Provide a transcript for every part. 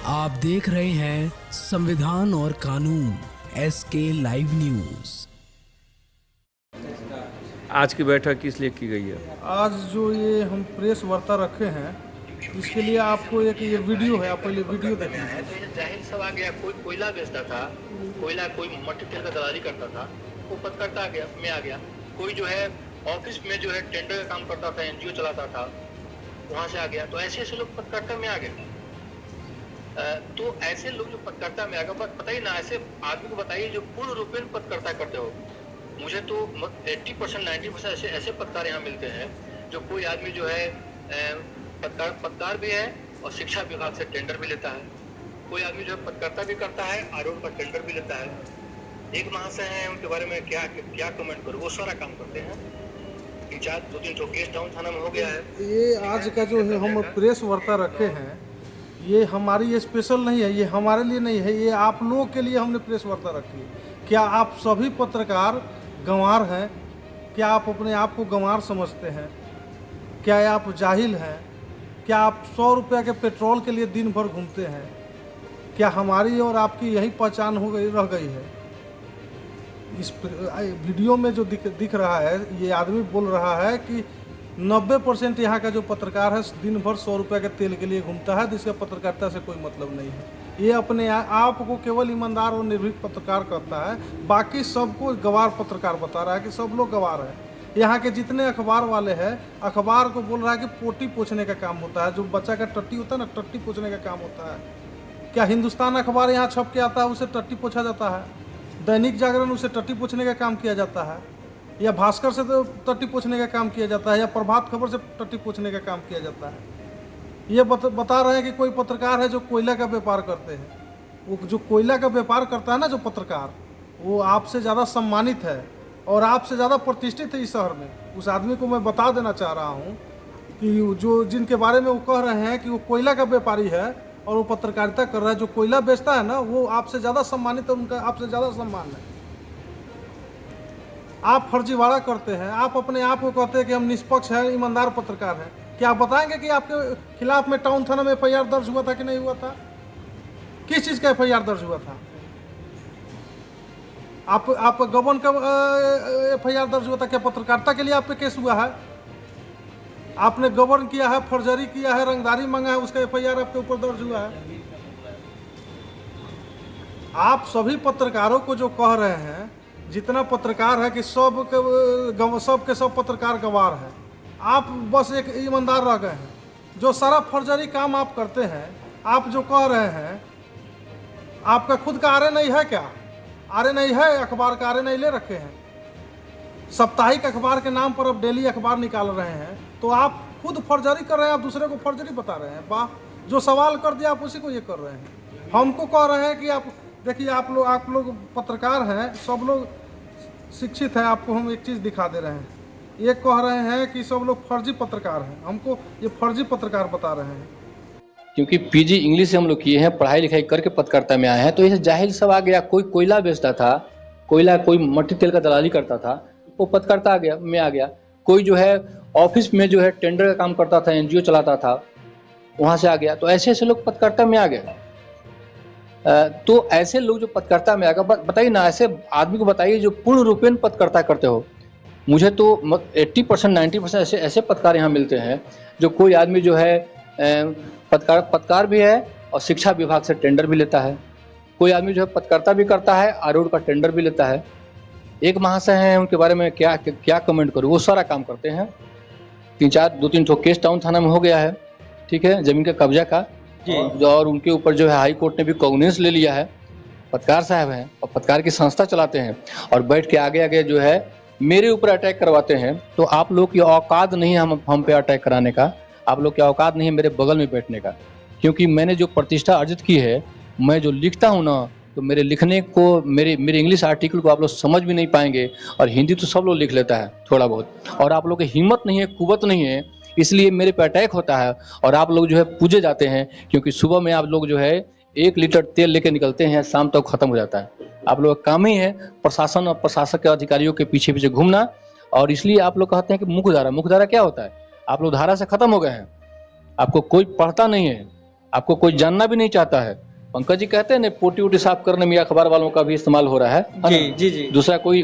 आप देख रहे हैं संविधान और कानून SK लाइव न्यूज। आज की बैठक किस लिए की गई है? आज जो ये हम प्रेस वार्ता रखे हैं, इसके लिए आपको एक ये वीडियो है, आप पहले वीडियो देख लीजिए। तो जाहिर सब आ गया। कोई कोयला बेचता था, कोयला कोई मट्टी तेल का दलाली करता था, वो पत्रकारिता में आ गया। कोई जो है ऑफिस में जो है टेंडर का काम करता था, NGO चलाता था, वहाँ से आ गया। तो ऐसे ऐसे लोग पत्रकारिता में आ गए। तो ऐसे लोग जो पत्रकारिता में आ गए, बताइए ना, ऐसे आदमी को बताइए जो पूर्ण रूपेण पत्रकारिता करते हो। मुझे तो 80% 90% ऐसे पत्रकार यहाँ मिलते हैं जो कोई आदमी जो है पत्रकार भी है और शिक्षा विभाग से टेंडर भी लेता है। कोई आदमी जो है पत्रकारिता भी करता है, आरोप पर टेंडर भी लेता है। एक महाशय हैं, उनके बारे में क्या कमेंट करूँ, वो सारा काम करते हैं। 2-3 तो केस टाउन थाना में हो गया है। ये आज का जो है हम प्रेस वार्ता रखे हैं, ये हमारी स्पेशल नहीं है, ये हमारे लिए नहीं है, ये आप लोगों के लिए हमने प्रेस वार्ता रखी है। क्या आप सभी पत्रकार गंवार हैं? क्या आप अपने आप को गंवार समझते हैं? क्या आप जाहिल हैं? क्या आप 100 रुपये के पेट्रोल के लिए दिन भर घूमते हैं? क्या हमारी और आपकी यही पहचान हो गई रह गई है? इस वीडियो में जो दिख रहा है, ये आदमी बोल रहा है कि 90% यहाँ का जो पत्रकार है दिन भर 100 रुपये के तेल के लिए घूमता है, जिसका पत्रकारिता से कोई मतलब नहीं है। ये अपने आप को केवल ईमानदार और निर्भीक पत्रकार करता है, बाकी सबको गवार पत्रकार बता रहा है कि सब लोग गवार हैं। यहाँ के जितने अखबार वाले हैं, अखबार को बोल रहा है कि पोटी पोछने का काम होता है। जो बच्चा का टट्टी होता है ना, टट्टी पोछने का काम होता है। क्या हिंदुस्तान अखबार यहाँ छप के आता है, उसे टट्टी पोछा जाता है? दैनिक जागरण, उसे टट्टी पोछने का काम किया जाता है? या भास्कर से तो टट्टी पोछने का काम किया जाता है? या प्रभात खबर से टट्टी पोछने का काम किया जाता है? ये बता रहे हैं कि कोई पत्रकार है जो कोयला का व्यापार करते हैं। वो जो कोयला का व्यापार करता है ना, जो पत्रकार, वो आपसे ज़्यादा सम्मानित है और आपसे ज़्यादा प्रतिष्ठित है इस शहर में। उस आदमी को मैं बता देना चाह रहा हूँ कि जो जिनके बारे में वो कह रहे हैं कि वो कोयला का व्यापारी है और वो पत्रकारिता कर रहा है, जो कोयला बेचता है ना, वो आपसे ज़्यादा सम्मानित है, उनका आपसे ज़्यादा सम्मान है। आप फर्जीवाड़ा करते हैं, आप अपने आप को कहते हैं कि हम निष्पक्ष हैं, ईमानदार पत्रकार हैं। क्या आप बताएंगे कि आपके खिलाफ में टाउन थाना में FIR दर्ज हुआ था कि नहीं हुआ था? किस चीज़ का FIR दर्ज हुआ था? आप गबन का FIR दर्ज हुआ था? क्या पत्रकारिता के लिए आप पे केस हुआ है? आपने गबन किया है, फर्जरी किया है, रंगदारी मांगा है, उसका FIR आपके ऊपर दर्ज हुआ है? आप सभी पत्रकारों को जो कह रहे हैं, जितना पत्रकार है कि सब के सब पत्रकार गवार हैं, आप बस एक ईमानदार रह गए हैं। जो सारा फर्जरी काम आप करते हैं, आप जो कह रहे हैं, आपका खुद का आरए नहीं है क्या? आरए नहीं है, अखबार का आरए नहीं ले रखे हैं? साप्ताहिक अखबार के नाम पर अब डेली अखबार निकाल रहे हैं, तो आप खुद फर्जरी कर रहे हैं, आप दूसरे को फर्जरी बता रहे हैं। वाह, जो सवाल कर दिया आप उसी को ये कर रहे हैं। हमको कह रहे हैं कि आप देखिए, आप लोग पत्रकार हैं, सब लोग शिक्षित हैं। आपको हम एक चीज़ दिखा दे रहे हैं। ये कह रहे हैं कि सब लोग फर्जी पत्रकार हैं, हमको ये फर्जी पत्रकार बता रहे हैं। क्योंकि PG इंग्लिश से हम लोग किए हैं, पढ़ाई लिखाई करके पत्रकारिता में आए हैं, तो ये जाहिल सब आ गया। कोई कोयला बेचता था, कोयला कोई मट्टी तेल का दलाली करता था, वो पत्रकारिता में आ गया। कोई जो है ऑफिस में जो है टेंडर का काम करता था, NGO चलाता था, वहाँ से आ गया। तो ऐसे ऐसे लोग पत्रकारिता में आ गए। तो ऐसे लोग जो पत्रकारिता में आ गए, बताइए ना, ऐसे आदमी को बताइए जो पूर्ण रूपेण पत्रकारिता करते हो। मुझे तो 80% 90% ऐसे पत्रकार यहाँ मिलते हैं जो कोई आदमी जो है पत्रकार भी है और शिक्षा विभाग से टेंडर भी लेता है। कोई आदमी जो है पत्रकारिता भी करता है, आरोप का टेंडर भी लेता है। एक महाशय हैं, उनके बारे में क्या कमेंट करूँ, वो सारा काम करते हैं। 2-3 तो केस टाउन थाना में हो गया है, ठीक है, जमीन का कब्जा का, और उनके ऊपर जो है हाई कोर्ट ने भी कॉग्निजेंस ले लिया है। पत्रकार साहब हैं और पत्रकार की संस्था चलाते हैं और बैठ के आगे आगे जो है मेरे ऊपर अटैक करवाते हैं। तो आप लोग की औकात नहीं है हम पे अटैक कराने का, आप लोग की औकात नहीं है मेरे बगल में बैठने का। क्योंकि मैंने जो प्रतिष्ठा अर्जित की है, मैं जो लिखता हूँ ना, तो मेरे लिखने को, मेरे इंग्लिश आर्टिकल को आप लोग समझ भी नहीं पाएंगे, और हिंदी तो सब लोग लिख लेता है थोड़ा बहुत, और आप लोग की हिम्मत नहीं है, कुवत नहीं है, इसलिए मेरे पे अटैक होता है। और आप लोग जो है पूजे जाते हैं, क्योंकि सुबह में आप लोग जो है 1 लीटर तेल लेके निकलते हैं, शाम तक खत्म हो जाता है। आप लोग का काम ही है प्रशासन और प्रशासक के अधिकारियों के पीछे पीछे घूमना, और इसलिए आप लोग कहते हैं कि मुख्यधारा क्या होता है? आप लोग धारा से खत्म हो गए हैं, आपको कोई पढ़ता नहीं है, आपको कोई जानना भी नहीं चाहता है। पंकज जी कहते हैं ना, पोटी वोटी साफ करने में अखबार वालों का भी इस्तेमाल हो रहा है जी ना? जी जी। दूसरा कोई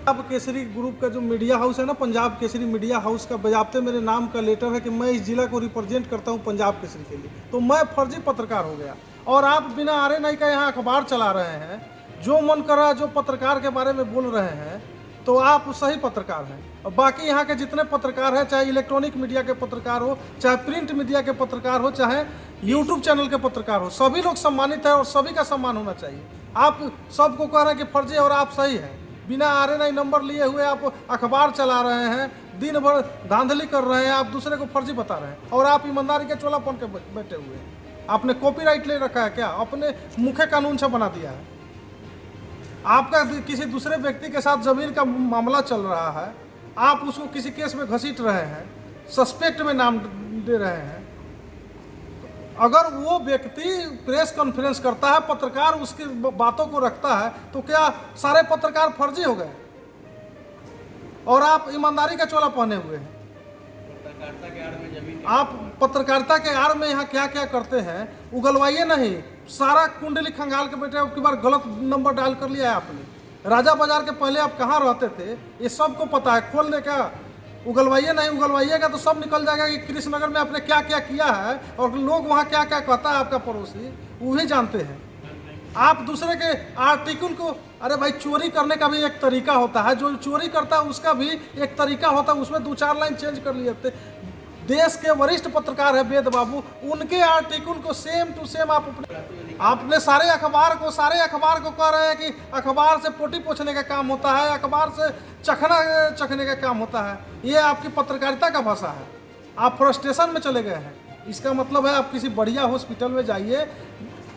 पंजाब केसरी ग्रुप का जो मीडिया हाउस है ना, पंजाब केसरी मीडिया हाउस का बजाबते मेरे नाम का लेटर है कि मैं इस जिला को रिप्रेजेंट करता हूं पंजाब केसरी के लिए, तो मैं फर्जी पत्रकार हो गया। और आप बिना RNI का यहाँ अखबार चला रहे हैं, जो मन कर रहा है, जो पत्रकार के बारे में बोल रहे हैं, तो आप सही पत्रकार हैं। और बाकी यहाँ के जितने पत्रकार हैं, चाहे इलेक्ट्रॉनिक मीडिया के पत्रकार हो, चाहे प्रिंट मीडिया के पत्रकार हो, चाहे यूट्यूब चैनल के पत्रकार हो, सभी लोग सम्मानित है और सभी का सम्मान होना चाहिए। आप सबको कह रहे हैं कि फर्जी और आप सही हैं। बिना RNI नंबर लिए हुए आप अखबार चला रहे हैं, दिन भर धांधली कर रहे हैं, आप दूसरे को फर्जी बता रहे हैं और आप ईमानदारी के चोला पहन के बैठे हुए हैं। आपने कॉपीराइट ले रखा है क्या? अपने मुख्य कानून से बना दिया है। आपका किसी दूसरे व्यक्ति के साथ जमीन का मामला चल रहा है, आप उसको किसी केस में घसीट रहे हैं, सस्पेक्ट में नाम दे रहे हैं। अगर वो व्यक्ति प्रेस कॉन्फ्रेंस करता है, पत्रकार उसकी बातों को रखता है, तो क्या सारे पत्रकार फर्जी हो गए? और आप ईमानदारी का चोला पहने हुए हैं। आप पत्रकारिता के आड़ में यहाँ क्या क्या करते हैं उगलवाइए नहीं। सारा कुंडली खंगाल के बैठे, अब की बार गलत नंबर डायल कर लिया है आपने। राजा बाजार के पहले आप कहाँ रहते थे ये सबको पता है। खोल दे क्या, उगलवाइए नहीं। उगलवाइएगा तो सब निकल जाएगा कि कृष्णनगर में आपने क्या क्या किया है और लोग वहाँ क्या क्या कहता है आपका पड़ोसी, वो ही जानते हैं। आप दूसरे के आर्टिकल को, अरे भाई चोरी करने का भी एक तरीका होता है, जो चोरी करता है उसका भी एक तरीका होता है, उसमें 2-4 लाइन चेंज कर लिए थे। देश के वरिष्ठ पत्रकार है वेद बाबू, उनके आर्टिकल को सेम टू सेम आपने सारे अखबार को कह रहे हैं कि अखबार से पोटी पोछने का काम होता है, अखबार से चखने का काम होता है। ये आपकी पत्रकारिता का भाषा है। आप फ्रस्ट्रेशन में चले गए हैं। इसका मतलब है आप किसी बढ़िया हॉस्पिटल में जाइए,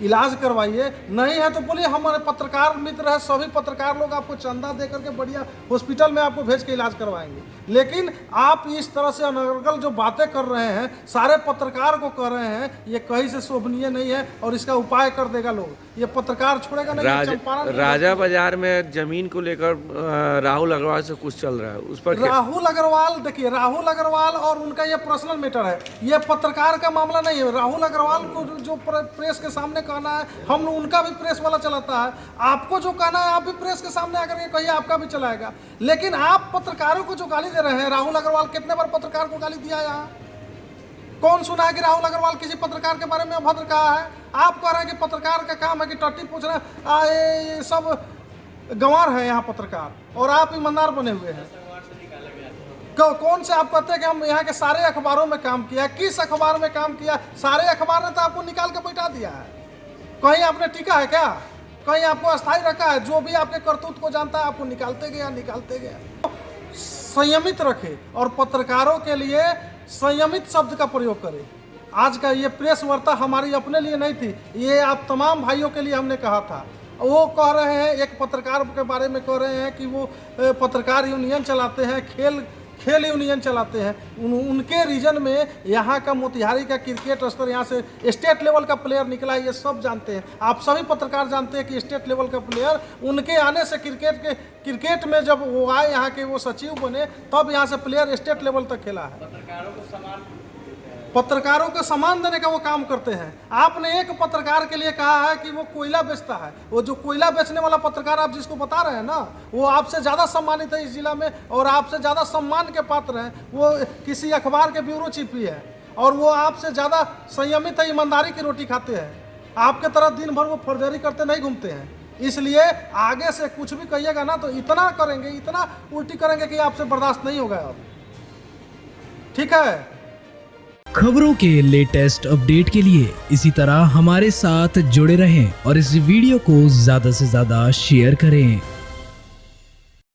इलाज करवाइए। नहीं है तो बोलिए हमारे पत्रकार मित्र है, सभी पत्रकार लोग आपको चंदा दे करके बढ़िया हॉस्पिटल में आपको भेज के इलाज करवाएंगे। लेकिन आप इस तरह से अनर्गल जो बातें कर रहे हैं, सारे पत्रकार को कर रहे हैं, ये कहीं से शोभनीय नहीं है और इसका उपाय कर देगा लोग। ये पत्रकार छोड़ेगा नहीं। चंपारण राजा बाजार में जमीन को लेकर राहुल अग्रवाल से कुछ चल रहा है, उस पर राहुल अग्रवाल, देखिए राहुल अग्रवाल और उनका ये पर्सनल मैटर है, ये पत्रकार का मामला नहीं है। राहुल अग्रवाल को जो प्रेस के सामने कहना है, हम उनका भी प्रेस वाला चलाता है। आपको जो कहना है आप भी प्रेस के सामने आकर के कहिए, आपका भी चलाएगा। लेकिन आप पत्रकारों को जो गाली दे रहे हैं, राहुल अग्रवाल कितने बार पत्रकार को गाली दिया यहाँ? कौन सुना है कि राहुल अग्रवाल किसी पत्रकार के बारे में अभद्र कहा है? आप कह रहे हैं कि पत्रकार का काम है कि टट्टी पूछना, ये सब गंवार है यहाँ पत्रकार, और आप ईमानदार बने हुए हैं। कौन से आप कहते हैं कि हम यहाँ के सारे अखबारों में काम किया? किस अखबार में काम किया? सारे अखबार ने तो आपको निकाल के बैठा दिया है। कहीं आपने टिका है क्या? कहीं आपको अस्थायी रखा है? जो भी आपके करतूत को जानता है आपको निकालते गया। संयमित रखे और पत्रकारों के लिए संयमित शब्द का प्रयोग करें। आज का ये प्रेस वार्ता हमारी अपने लिए नहीं थी, ये आप तमाम भाइयों के लिए हमने कहा था। वो कह रहे हैं, एक पत्रकार के बारे में कह रहे हैं कि वो पत्रकार यूनियन चलाते हैं, खेल यूनियन चलाते हैं। उनके रीजन में यहाँ का मोतिहारी का क्रिकेट स्तर, यहाँ से स्टेट लेवल का प्लेयर निकला है, ये सब जानते हैं। आप सभी पत्रकार जानते हैं कि स्टेट लेवल का प्लेयर, उनके आने से क्रिकेट में जब वो आए, यहाँ के वो सचिव बने, तब यहाँ से प्लेयर स्टेट लेवल तक खेला है। पत्रकारों को सम्मान देने का वो काम करते हैं। आपने एक पत्रकार के लिए कहा है कि वो कोयला बेचता है। वो जो कोयला बेचने वाला पत्रकार आप जिसको बता रहे हैं ना, वो आपसे ज़्यादा सम्मानित है इस जिला में और आपसे ज़्यादा सम्मान के पात्र हैं। वो किसी अखबार के ब्यूरो चीफ भी है और वो आपसे ज़्यादा संयमित है, ईमानदारी की रोटी खाते हैं। आपके तरह दिन भर वो फर्जरी करते नहीं घूमते हैं। इसलिए आगे से कुछ भी कहिएगा ना तो इतना करेंगे, इतना उल्टी करेंगे कि आपसे बर्दाश्त नहीं होगा। अब ठीक है। खबरों के लेटेस्ट अपडेट के लिए इसी तरह हमारे साथ जुड़े रहें और इस वीडियो को ज्यादा से ज्यादा शेयर करें।